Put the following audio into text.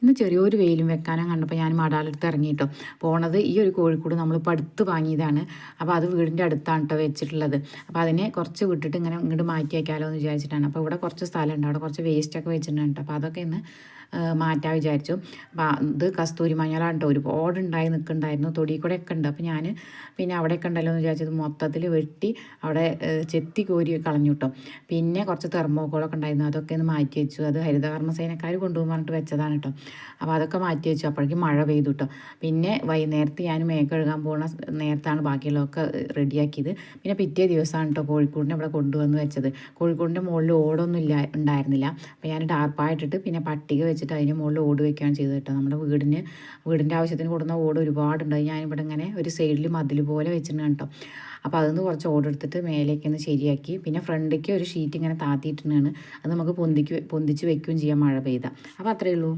ഇന്ന് ചെറിയൊരു വെയിലും വെക്കാനും കണ്ടപ്പോൾ ഞാൻ മടാലെടുത്ത് ഇറങ്ങിയിട്ടോ. പോണത് ഈ ഒരു കോഴിക്കൂട് നമ്മളിപ്പോൾ അടുത്ത് വാങ്ങിയതാണ്. അപ്പോൾ അത് വീടിൻ്റെ അടുത്താണ് കേട്ടോ വെച്ചിട്ടുള്ളത്. അപ്പോൾ അതിനെ കുറച്ച് വിട്ടിട്ട് ഇങ്ങനെ ഇങ്ങോട്ട് മാറ്റി വയ്ക്കാമല്ലോ എന്ന് വിചാരിച്ചിട്ടാണ്. അപ്പോൾ ഇവിടെ കുറച്ച് സ്ഥലമുണ്ട്, അവിടെ കുറച്ച് വേസ്റ്റൊക്കെ വെച്ചിട്ടുണ്ട്. അപ്പോൾ അതൊക്കെ ഇന്ന് മാറ്റാൻ വിചാരിച്ചു. അപ്പോൾ ഇത് കസ്തൂരി മഞ്ഞളാണ് കേട്ടോ. ഒരുപാട് ഉണ്ടായി നിൽക്കുന്നുണ്ടായിരുന്നു, തൊടി കൂടെ ഒക്കെ ഉണ്ട്. അപ്പോൾ ഞാൻ പിന്നെ അവിടെയൊക്കെ ഉണ്ടല്ലോ എന്ന് വിചാരിച്ചത് മൊത്തത്തിൽ വെട്ടി അവിടെ ചെത്തി കോരി കളഞ്ഞു കേട്ടോ. പിന്നെ കുറച്ച് തെർമോക്കോളൊക്കെ ഉണ്ടായിരുന്നു, അതൊക്കെ ഒന്ന് മാറ്റി വെച്ചു. അത് ഹരിതകർമ്മസേനക്കാർ കൊണ്ടുപോകാൻ പറഞ്ഞിട്ട് വെച്ചതാണ് കേട്ടോ. അപ്പോൾ അതൊക്കെ മാറ്റി വെച്ചു. അപ്പോഴേക്കും മഴ പെയ്തു കേട്ടോ. പിന്നെ വൈകുന്നേരത്ത് ഞാൻ മേഘ കഴുകാൻ പോകുന്ന നേരത്താണ് ബാക്കിയുള്ളതൊക്കെ റെഡിയാക്കിയത്. പിന്നെ പിറ്റേ ദിവസമാണ് കേട്ടോ കോഴിക്കോടിനെ ഇവിടെ കൊണ്ടുവന്ന് വെച്ചത്. കോഴിക്കോടിൻ്റെ മുകളിൽ ഓടൊന്നും ഉണ്ടായിരുന്നില്ല. അപ്പോൾ ഞാൻ ടാർപ്പായിട്ടിട്ട് പിന്നെ പട്ടിക വെച്ചിട്ട് അതിന് മുകളിൽ ഓട് വെക്കുകയാണ് ചെയ്തത് കേട്ടോ. നമ്മുടെ വീടിൻ്റെ ആവശ്യത്തിന് കൊടുക്കുന്ന ഓട് ഒരുപാടുണ്ട്. ഞാനിവിടെ ഇങ്ങനെ ഒരു സൈഡിൽ മതിൽ പോലെ വെച്ചിട്ടുണ്ട് കേട്ടോ. അപ്പോൾ അതിൽ നിന്ന് കുറച്ച് ഓട് എടുത്തിട്ട് മേലേക്ക് ഒന്ന് ശരിയാക്കി. പിന്നെ ഫ്രണ്ടിലേക്ക് ഒരു ഷീറ്റ് ഇങ്ങനെ താത്തിയിട്ടാണ് അത് നമുക്ക് പൊന്തിച്ച് വെക്കുകയും ചെയ്യാം മഴ പെയ്താൽ. അപ്പോൾ അത്രയേ ഉള്ളൂ.